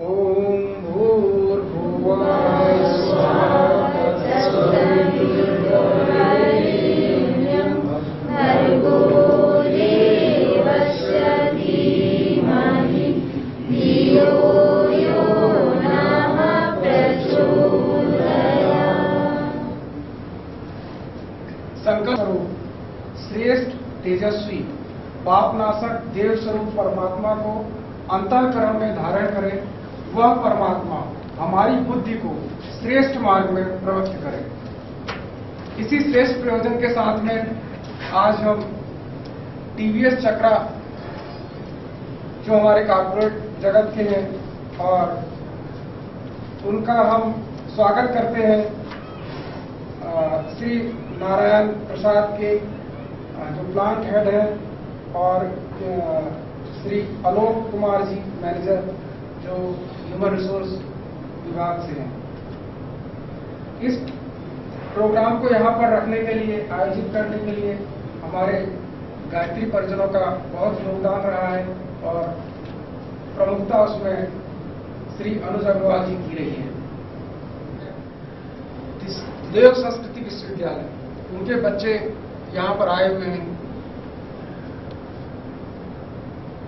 ओम भूर्भुवः स्वः तत्सवितुर्वरेण्यं भर्गो देवस्य धीमहि धियो यो नः प्रचोदयात्। संकल्प स्वरूप श्रेष्ठ तेजस्वी पापनाशक देव स्वरूप परमात्मा को अंतःकरण में धारण करें। वह परमात्मा हमारी बुद्धि को श्रेष्ठ मार्ग में प्रवृत्त करे। इसी श्रेष्ठ प्रयोजन के साथ में आज हम टीवीएस चक्रा जो हमारे कॉर्पोरेट जगत के हैं और उनका हम स्वागत करते हैं श्री नारायण प्रसाद के जो प्लांट हेड हैं और श्री आलोक कुमार जी मैनेजर जो ह्यूमन रिसोर्स विभाग से हैं। इस प्रोग्राम को यहाँ पर रखने के लिए, आयोजित करने के लिए हमारे गायत्री परिजनों का बहुत योगदान रहा है और प्रमुखता उसमें श्री अनुज अग्रवाल जी की रही है। देव संस्कृति विश्वविद्यालय, उनके बच्चे यहाँ पर आए हुए हैं।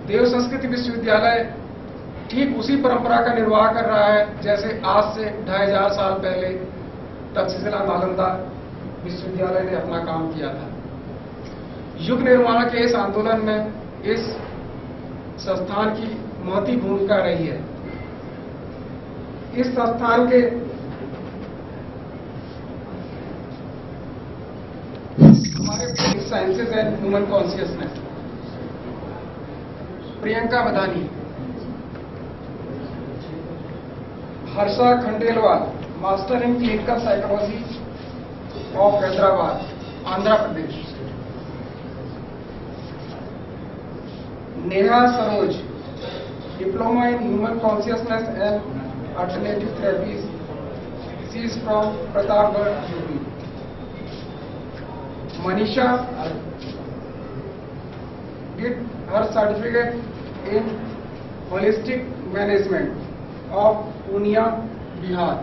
देव संस्कृति विश्वविद्यालय ठीक उसी परंपरा का निर्वाह कर रहा है जैसे आज से 2500 साल पहले तक्षशिला नालंदा विश्वविद्यालय ने अपना काम किया था। युग निर्माण के इस आंदोलन में इस संस्थान की महती भूमिका रही है। इस संस्थान के हमारे sciences and human consciousness Priyanka Badani, Harsha Khandelwal, master in clinical psychology of Hyderabad, Andhra Pradesh. Neha Saroj, diploma in human consciousness and alternative therapies, she is from Pratapgarh, UP. Manisha did her certificate in holistic management of Punia, Bihar.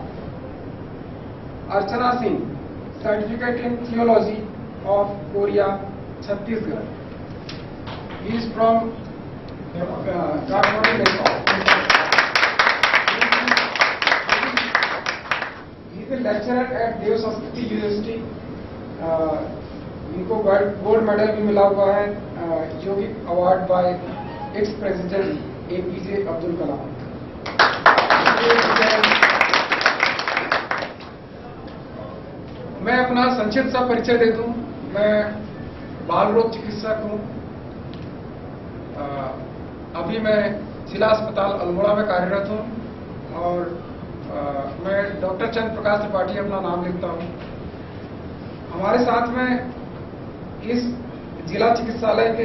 Archana Singh, certificate in theology of Korea, Chhattisgarh. He is from Kathmandu, Nepal. He is a lecturer at Dev Sanskriti University. इनको gold medal भी मिला हुआ है यौगिक award by ex president APJ Abdul Kalam. मैं अपना संक्षिप्त सा परिचय दे दूं। मैं बाल रोग चिकित्सक हूं। अभी मैं जिला अस्पताल अल्मोड़ा में कार्यरत हूं और मैं डॉक्टर चंद्र प्रकाश त्रिपाठी अपना नाम लिखता हूं। हमारे साथ में इस जिला चिकित्सालय के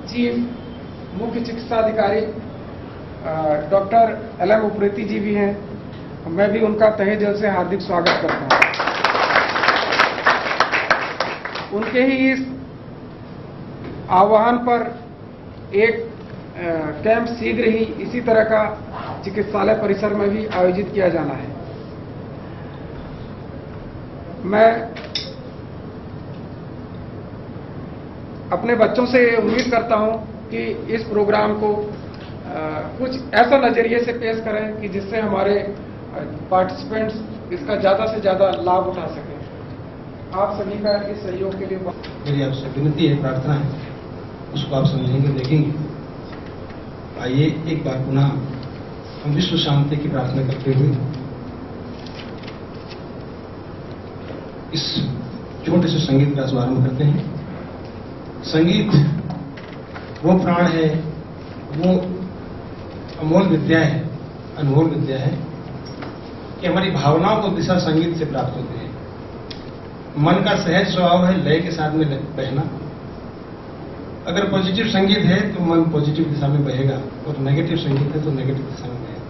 चीफ मुख्य चिकित्सा अधिकारी डॉक्टर एलएम उप्रेती जी भी हैं। मैं भी उनका तहे दिल से हार्दिक स्वागत करता हूं। उनके ही इस आह्वान पर एक कैंप शीघ्र ही इसी तरह का चिकित्सालय परिसर में भी आयोजित किया जाना है। मैं अपने बच्चों से उम्मीद करता हूं कि इस प्रोग्राम को कुछ ऐसा नजरिए से पेश करें कि जिससे हमारे पार्टिसिपेंट्स इसका ज्यादा से ज्यादा लाभ उठा सकें। आप सभी का इस सहयोग के लिए मेरी आपसे विनती है, प्रार्थना है, उसको आप समझेंगे, देखेंगे। आइए एक बार पुनः हम विश्व शांति की प्रार्थना करते हुए इस छोटे से संगीत का शुभारंभ करते हैं। संगीत वो प्राण है, वो अमोल विद्या है, अनमोल विद्या है कि हमारी भावनाओं को दिशा संगीत से प्राप्त होती है। मन का सहज स्वभाव है लय के साथ में बहना। अगर पॉजिटिव संगीत है तो मन पॉजिटिव दिशा में बहेगा और नेगेटिव संगीत है तो नेगेटिव दिशा में बहेगा।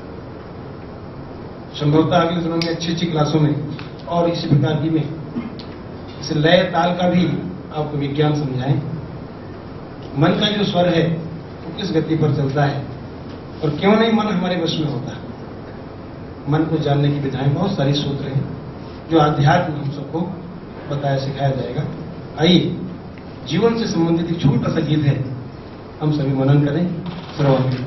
संभवतः अगले दिनों में अच्छी अच्छी क्लासों में और इसी प्रकार की में इस लय ताल का भी आपको विज्ञान समझाएं। मन का जो स्वर है वो किस गति पर चलता है, और क्यों नहीं मन हमारे वश में होता। मन को जानने की विधाएं बहुत सारी सूत्र हैं जो आध्यात्म हम सबको बताया सिखाया जाएगा। आइए जीवन से संबंधित एक छोटा सा गीत है, हम सभी मनन करें, श्रवण करें।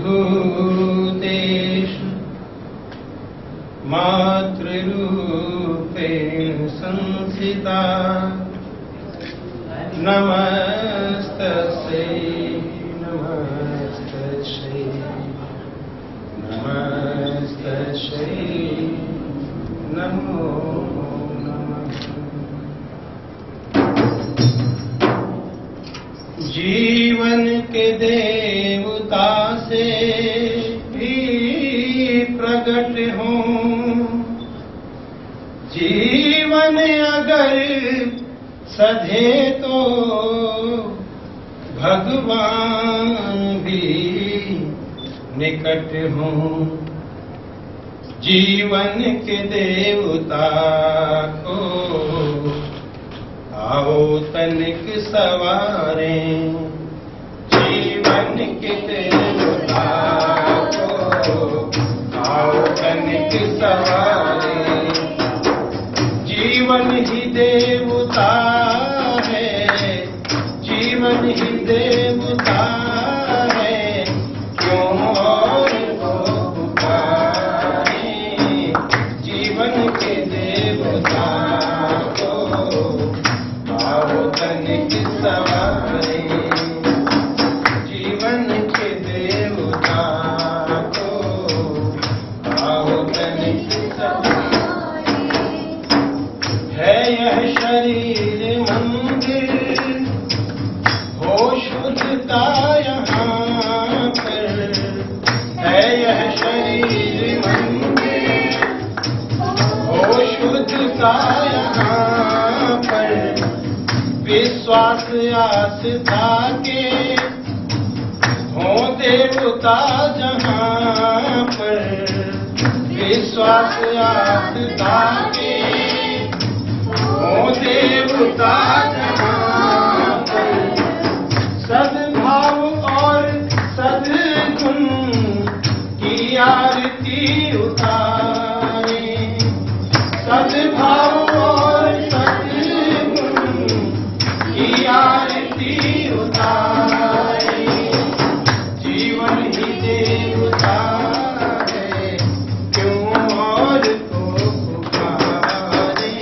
भूतेषु मातृरूपेण संस्थिता नमस्तस्यै नमस्तस्यै नमस्तस्यै नमो नमः। जीवन के देवता से भी प्रकट हों, जीवन अगर सधे तो भगवान भी निकट हों। जीवन के देवता को आओ तनिक सवारें, जीवन के देवता को आओ तनिक सवारें। जीवन ही देवता है, जीवन ही देवता है, क्यों और को पुकारें। जीवन के देवता को आओ तनिक सवारें। जीवन के देवता को आओ तनिक सवारें। है यह शरीर मंदिर, हो शुद्धता यहाँ पर। है यह शरीर मंदिर, हो शुद्धता यहाँ पर। विश्वास आस्था के हो देवता जहाँ पर। विश्वास आस्था के हो देवता जहाँ पर। सद्भाव और सद्गुण की आरती उतारें। सद्भाव और सद्गुण की आरती उतारें। जीवन ही देवता है, क्यों और को पुकारें।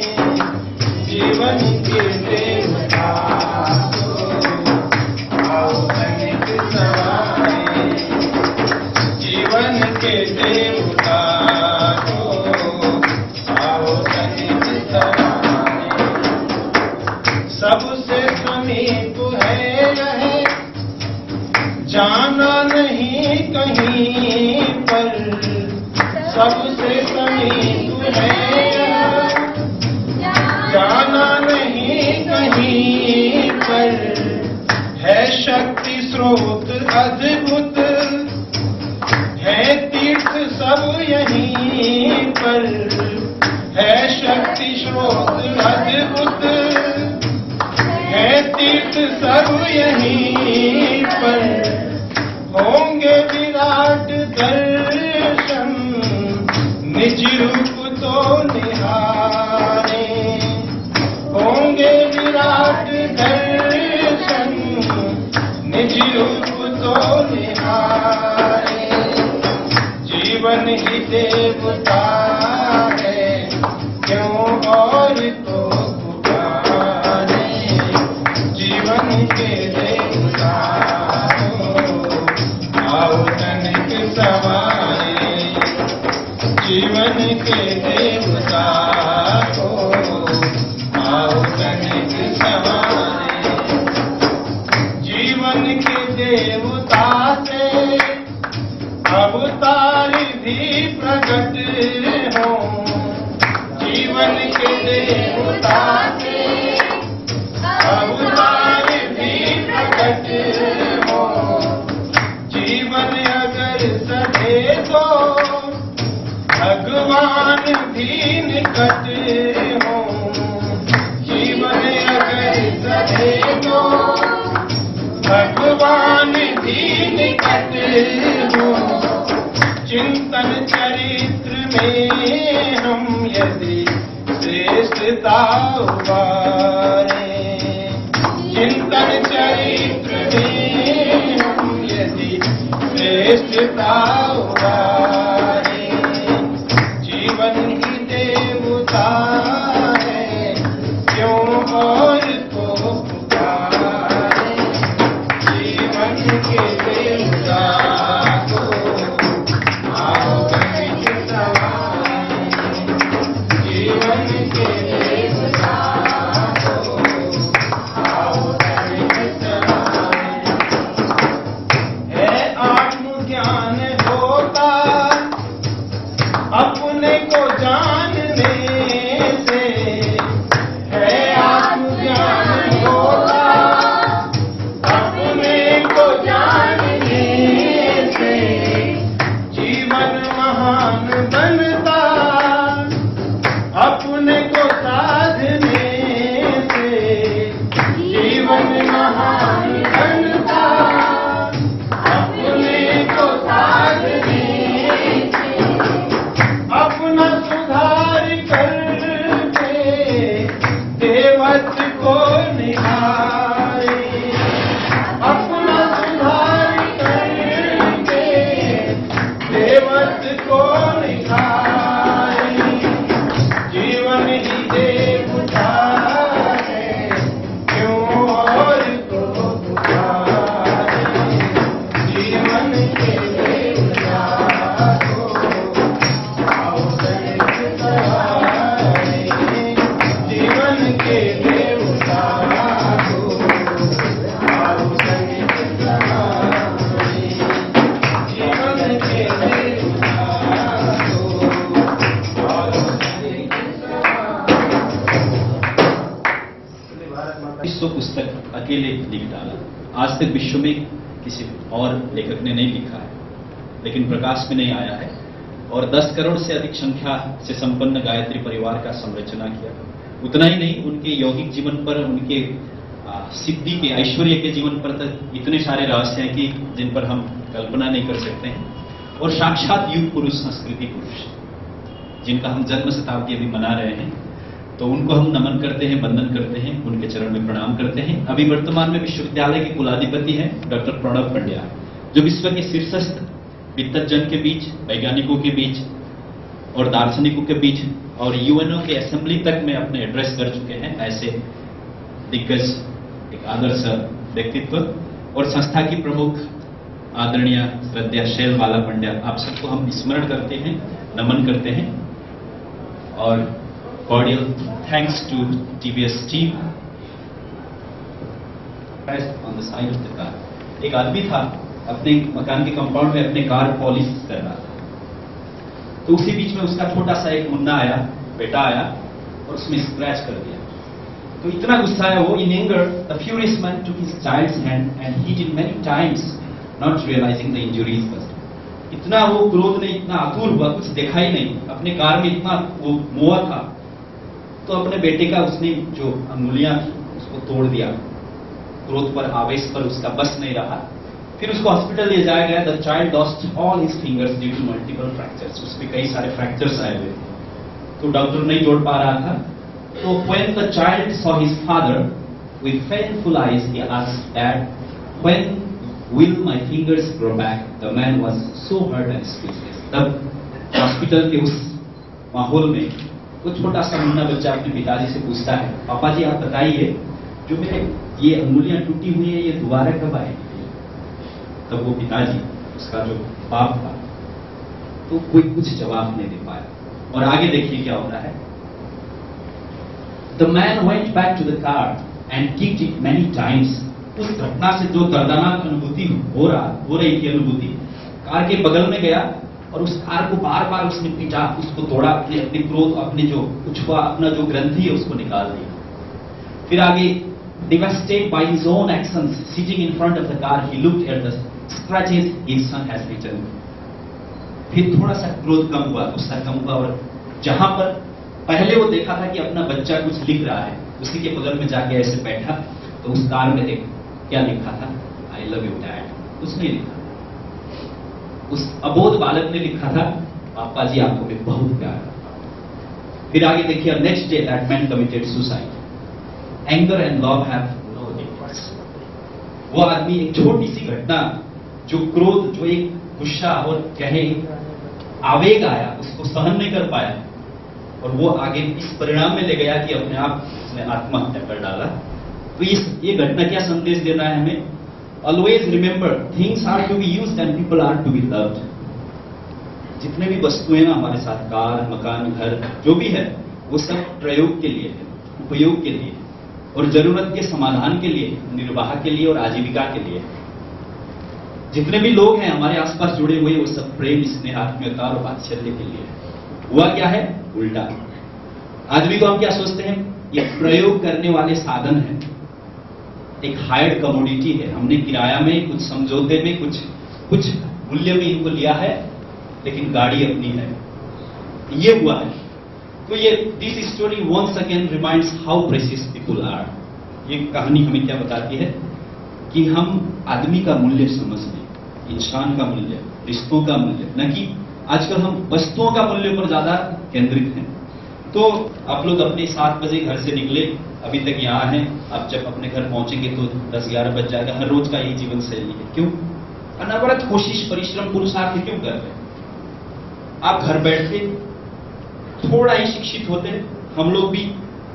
जीवन के देवता को आओ तनिक सवारें। जीवन के देवता को आओ तनिक सवारें। सबसे समीप है यह, जाना नहीं कहीं पर। सबसे समीप है यह, जाना नहीं कहीं पर। है शक्ति स्रोत अद्भुत, है तीर्थ सब यहीं पर। है शक्ति स्रोत अद्भुत, है तीर्थ सब यहीं पर। होंगे विराट दर्शन, निज रूप तो निहारें। होंगे विराट दर्शन, निज रूप तो निहारें। जीवन ही देवता है, क्यों और को पुकारें। जीवन के देवता को आओ तनिक सवारें। जीवन के देवता को आओ तनिक सवारें। जीवन के देवता से अवतार भी प्रकट हो। जीवन के देवता से अवतार भी प्रकट हो। जीवन अगर सधे तो भगवान भी निकट हो। जीवन अगर सधे तो भगवान भी निकट हो, चिंतन चरित्र में हम यदि श्रेष्ठता उबारे, चिंतन चरित्र में हम यदि श्रेष्ठता उबारे, जीवन ही देवता है क्यों और को पुकारे, जीवन के देवता को आओ बैठ सवारे, जीवन के देवता को आओ बैठ सवारे। है आत्मज्ञान होता अपने को जानने से, है आत्मज्ञान होता अपने को जानने से, जीवन महान बनता अपने को साधने से, जीवन महान बनता अपने को साधने से, अपना सुधार करके देवत को निहारे, अपना सुधार करके देवत को निहारे, जीवन ही देवता है क्यों और को पुकारे, जीवन के देवता को आओ बैठ सवारे, जीवन के देवता को आओ बैठ सवारे, जीवन के देवता को आओ बैठ सवारे। विश्व पुस्तक अकेले लिख डाला। आज तक विश्व में किसी और लेखक ने नहीं लिखा है, लेकिन प्रकाश में नहीं आया है। और 10 करोड़ से अधिक संख्या से संपन्न गायत्री परिवार का संरचना किया। उतना ही नहीं, उनके यौगिक जीवन पर, उनके सिद्धि के, ऐश्वर्य के जीवन पर तक इतने सारे रहस्य हैं कि जिन पर हम कल्पना नहीं कर सकते हैं। और साक्षात युग पुरुष, संस्कृति पुरुष, जिनका हम जन्म शताब्दी अभी मना रहे हैं, तो उनको हम नमन करते हैं, वंदन करते हैं, उनके चरण में प्रणाम करते हैं। अभी वर्तमान में विश्वविद्यालय के कुलाधिपति हैं डॉक्टर प्रणव पंड्या, जो विश्व के शीर्षस्थ विद्वज्जन के बीच, वैज्ञानिकों के बीच और दार्शनिकों के बीच और यूएनओ के असेंबली तक में अपने एड्रेस कर चुके हैं। ऐसे दिग्गज, एक आदर्श व्यक्तित्व। और संस्था की प्रमुख आदरणीय श्रद्धेय शैलबाला पंड्या, आप सबको हम स्मरण करते हैं, नमन करते हैं। और cordial thanks to TVS team on the side of the car. एक आदमी था, अपने मकान के कंपाउंड में अपने कार पॉलिश कर रहा था, तो उसी बीच में उसका छोटा सा एक मुन्ना आया, बेटा आया और उसमें स्क्रैच कर दिया। तो इतना गुस्सा आया वो, in anger the furious man took his child's hand and hit him many times, not realizing the injuries was. इतना वो क्रोध में इतना आतुर हुआ, कुछ देखा ही नहीं, अपने कार में इतना वो मोहा था, तो अपने बेटे का उसने जो अंगुलियां उसको तोड़ दिया। क्रोध पर, आवेश पर उसका बस नहीं रहा। फिर उसको हॉस्पिटल ले जाया गया। The child lost all his fingers due to multiple fractures. उसमें कई सारे फ्रैक्चर्स आए हुए थे, तो डॉक्टर नहीं जोड़ पा रहा था। तो when the child saw his father with painful eyes, he asked dad, when will my fingers grow back? The man was so hurt and speechless. तब हॉस्पिटल के उस माहौल में वो छोटा सा मुन्ना बच्चा अपने पिताजी से पूछता है, पापा जी आप बताइए, जो मेरे ये अंगुलियां टूटी हुई है, ये दोबारा कब आएगी? तब वो पिताजी, उसका जो बाप था, तो कोई कुछ जवाब नहीं दे पाया। और आगे देखिए क्या होता है। The man went back to the car and kicked it many times. उस घटना से जो दर्दनाक अनुभूति हो रही थी अनुभूति, कार के बगल में गया और उस कार को बार बार उसने पीटा, उसको तोड़ा, अपने क्रोध, अपने जो कुछ हुआ, अपना जो ग्रंथि है उसको निकाल दिया। फिर आगे, devastated by his own actions, sitting in front of the car, he looked at the scratches his son has written. फिर थोड़ा सा क्रोध कम हुआ, गुस्सा कम हुआ, और जहां पर पहले वो देखा था कि अपना बच्चा कुछ लिख रहा है, उसी के बगल में जाके ऐसे बैठा, तो उस कार में देख क्या लिखा था, आई लव यू डैड, कुछ नहीं लिखा। उस अबोध बालक ने लिखा था, पापा जी आपको मैं बहुत प्यार करता हूं। फिर आगे देखिए, next day that man committed suicide, anger and love have no limits. वो आदमी एक छोटी सी घटना, जो क्रोध, जो एक गुस्सा और कहे आवेग आया, उसको सहन नहीं कर पाया और वो आगे इस परिणाम में ले गया कि अपने आप उसने आत्महत्या कर डाला। तो ये घटना क्या संदेश दे रहा है हमें? Always remember, things are to be used and people are to be loved. जितने भी वस्तुएं ना हमारे साथ, कार, मकान, घर, जो भी है, वो सब प्रयोग के लिए है, उपयोग के लिए और जरूरत के समाधान के लिए, निर्वाह के लिए और आजीविका के लिए। जितने भी लोग हैं हमारे आसपास जुड़े हुए, वो सब प्रेम, स्नेह, आत्मीयता और वात्सल्य के लिए है। हुआ क्या है? उल्टा। आदमी को हम क्या सोचते हैं? ये प्रयोग करने वाले साधन है, एक हायर्ड कमोडिटी है। हमने किराया में, कुछ समझौते में, कुछ मूल्य में इनको लिया है, लेकिन गाड़ी अपनी है। ये हुआ है। तो ये this story once again reminds how precious people are. ये कहानी हमें क्या बताती है कि हम आदमी का मूल्य समझ लें, इंसान का मूल्य, रिश्तों का मूल्य, न कि आजकल हम वस्तुओं का मूल्य पर ज्यादा केंद्रित हैं। तो आप लोग अपने 7 बजे घर से निकले, अभी तक यहाँ हैं, आप जब अपने घर पहुंचेंगे तो 10-11 बज जाएगा। हर रोज का यही जीवन शैली है। क्यों? अनवरत कोशिश, परिश्रम, पुरुषार्थ क्यों कर रहे हैं? आप घर बैठे थोड़ा ही शिक्षित होते, हम लोग भी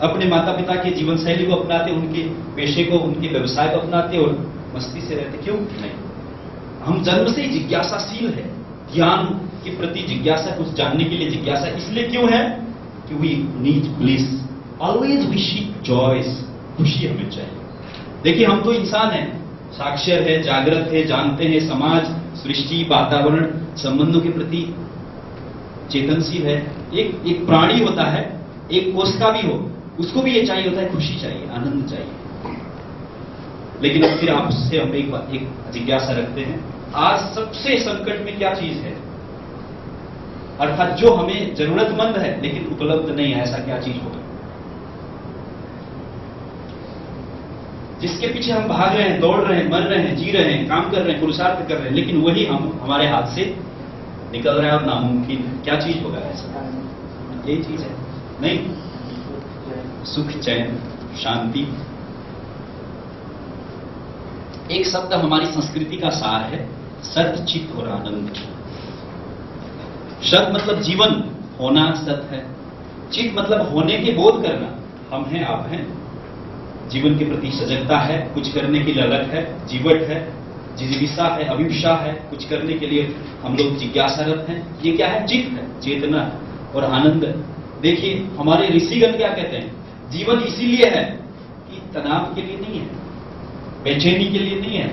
अपने माता पिता के जीवन शैली को अपनाते, उनके पेशे को, उनके व्यवसाय को अपनाते और मस्ती से रहते। क्यों नहीं? हम जन्म से ही जिज्ञासाशील है, ज्ञान के प्रति जिज्ञासा, कुछ जानने के लिए जिज्ञासा। इसलिए क्यों है कि we need bliss, always we seek joys, खुशी हमें चाहिए। देखिए, हम तो इंसान हैं, साक्षर है, जागृत है, जानते हैं, समाज, सृष्टि, वातावरण, संबंधों के प्रति चेतनशील है। एक प्राणी होता है, एक कोष का भी हो, उसको भी ये चाहिए होता है, खुशी चाहिए, आनंद चाहिए। लेकिन अब फिर आपसे हम एक जिज्ञासा रखते हैं, आज सबसे संकट में क्या चीज है? अर्थात जो हमें जरूरतमंद है लेकिन उपलब्ध नहीं है, ऐसा क्या चीज होगा? जिसके पीछे हम भाग रहे हैं, दौड़ रहे हैं, मर रहे हैं, जी रहे हैं, काम कर रहे हैं, पुरुषार्थ कर रहे हैं, लेकिन वही हमारे हाथ से निकल रहा है और नामुमकिन है। क्या चीज होगा ऐसा? यही चीज है नहीं? सुख, चैन, शांति। एक शब्द हमारी संस्कृति का सार है, सत, चित्त और आनंद। सत मतलब जीवन, होना सत है। चित्त मतलब होने के बोध करना, हम हैं, आप हैं। जीवन के प्रति सजगता है, कुछ करने की ललक है, जीवट है, जिज्ञासा है, अभिप्सा है, कुछ करने के लिए हम लोग जिज्ञासारत हैं। ये क्या है? चित्त है, चेतना और आनंद। देखिए, हमारे ऋषिगण क्या कहते हैं? जीवन इसीलिए है कि तनाव के लिए नहीं है, बेचैनी के लिए नहीं है,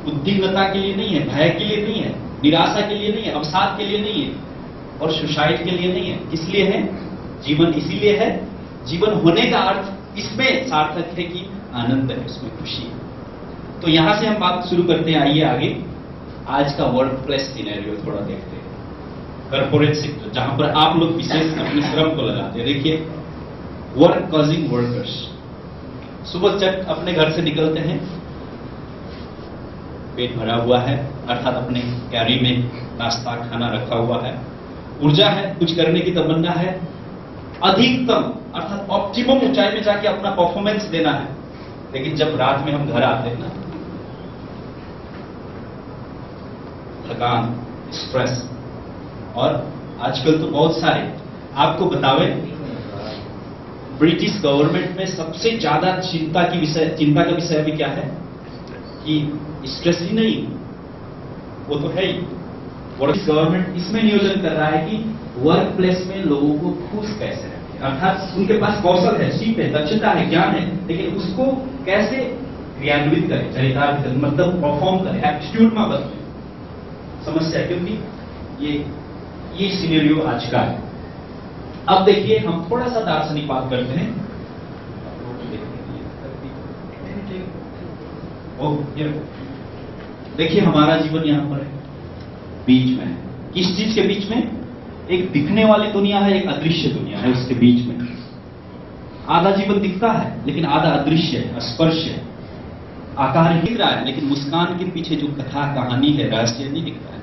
उद्विग्नता के लिए नहीं है, भय के लिए नहीं है, निराशा के लिए नहीं है, अवसाद के लिए नहीं है और सुसाइड के लिए नहीं है। इसलिए है जीवन, इसीलिए है जीवन होने का अर्थ इसमें सार्थक है कि आनंद है, उसमें खुशी है। तो यहां से हम बात शुरू करते हैं। आइए आगे आज का वर्क प्लेस सिनेरियो थोड़ा देखते हैं, कॉर्पोरेट सेक्टर, जहां पर आप लोग विशेष अपने श्रम को लगाते हैं। देखिए, वर्क कॉजिंग वर्कर्स सुबह जब अपने घर से निकलते हैं, पेट भरा हुआ है, अर्थात अपने कैरी में नाश्ता खाना रखा हुआ है, ऊर्जा है, कुछ करने की तमन्ना है, अधिकतम अर्थात ऑप्टिमम ऊंचाई में जाके अपना परफॉर्मेंस देना है। लेकिन जब रात में हम घर आते हैं ना, थकान, स्ट्रेस, और आजकल तो बहुत सारे, आपको बतावे, ब्रिटिश गवर्नमेंट में सबसे ज्यादा चिंता का विषय अभी क्या है कि स्ट्रेस ही नहीं, वो तो है ही, ब्रिटिश गवर्नमेंट इसमें नियोजन कर रहा है कि वर्क प्लेस में लोगों को खुश कैसे रखें। अर्थात उनके पास कौशल है, सीप है, दक्षता है, ज्ञान है, लेकिन उसको कैसे क्रियान्वित करें, चरितार्थ करें, मतलब परफॉर्म करें, एप्टीट्यूड में बदलें। समस्या क्योंकि ये सिनेरियो आज का है। अब देखिए, हम थोड़ा सा दार्शनिक बात करते हैं। देखिए, हमारा जीवन यहां पर है, बीच में है। किस चीज के बीच में? एक दिखने वाली दुनिया है, एक अदृश्य दुनिया है, उसके बीच में आधा जीवन दिखता है लेकिन आधा अदृश्य है, स्पर्श है, आकार दिख रहा है लेकिन मुस्कान के पीछे जो कथा कहानी है, रहस्य नहीं दिख रहा है।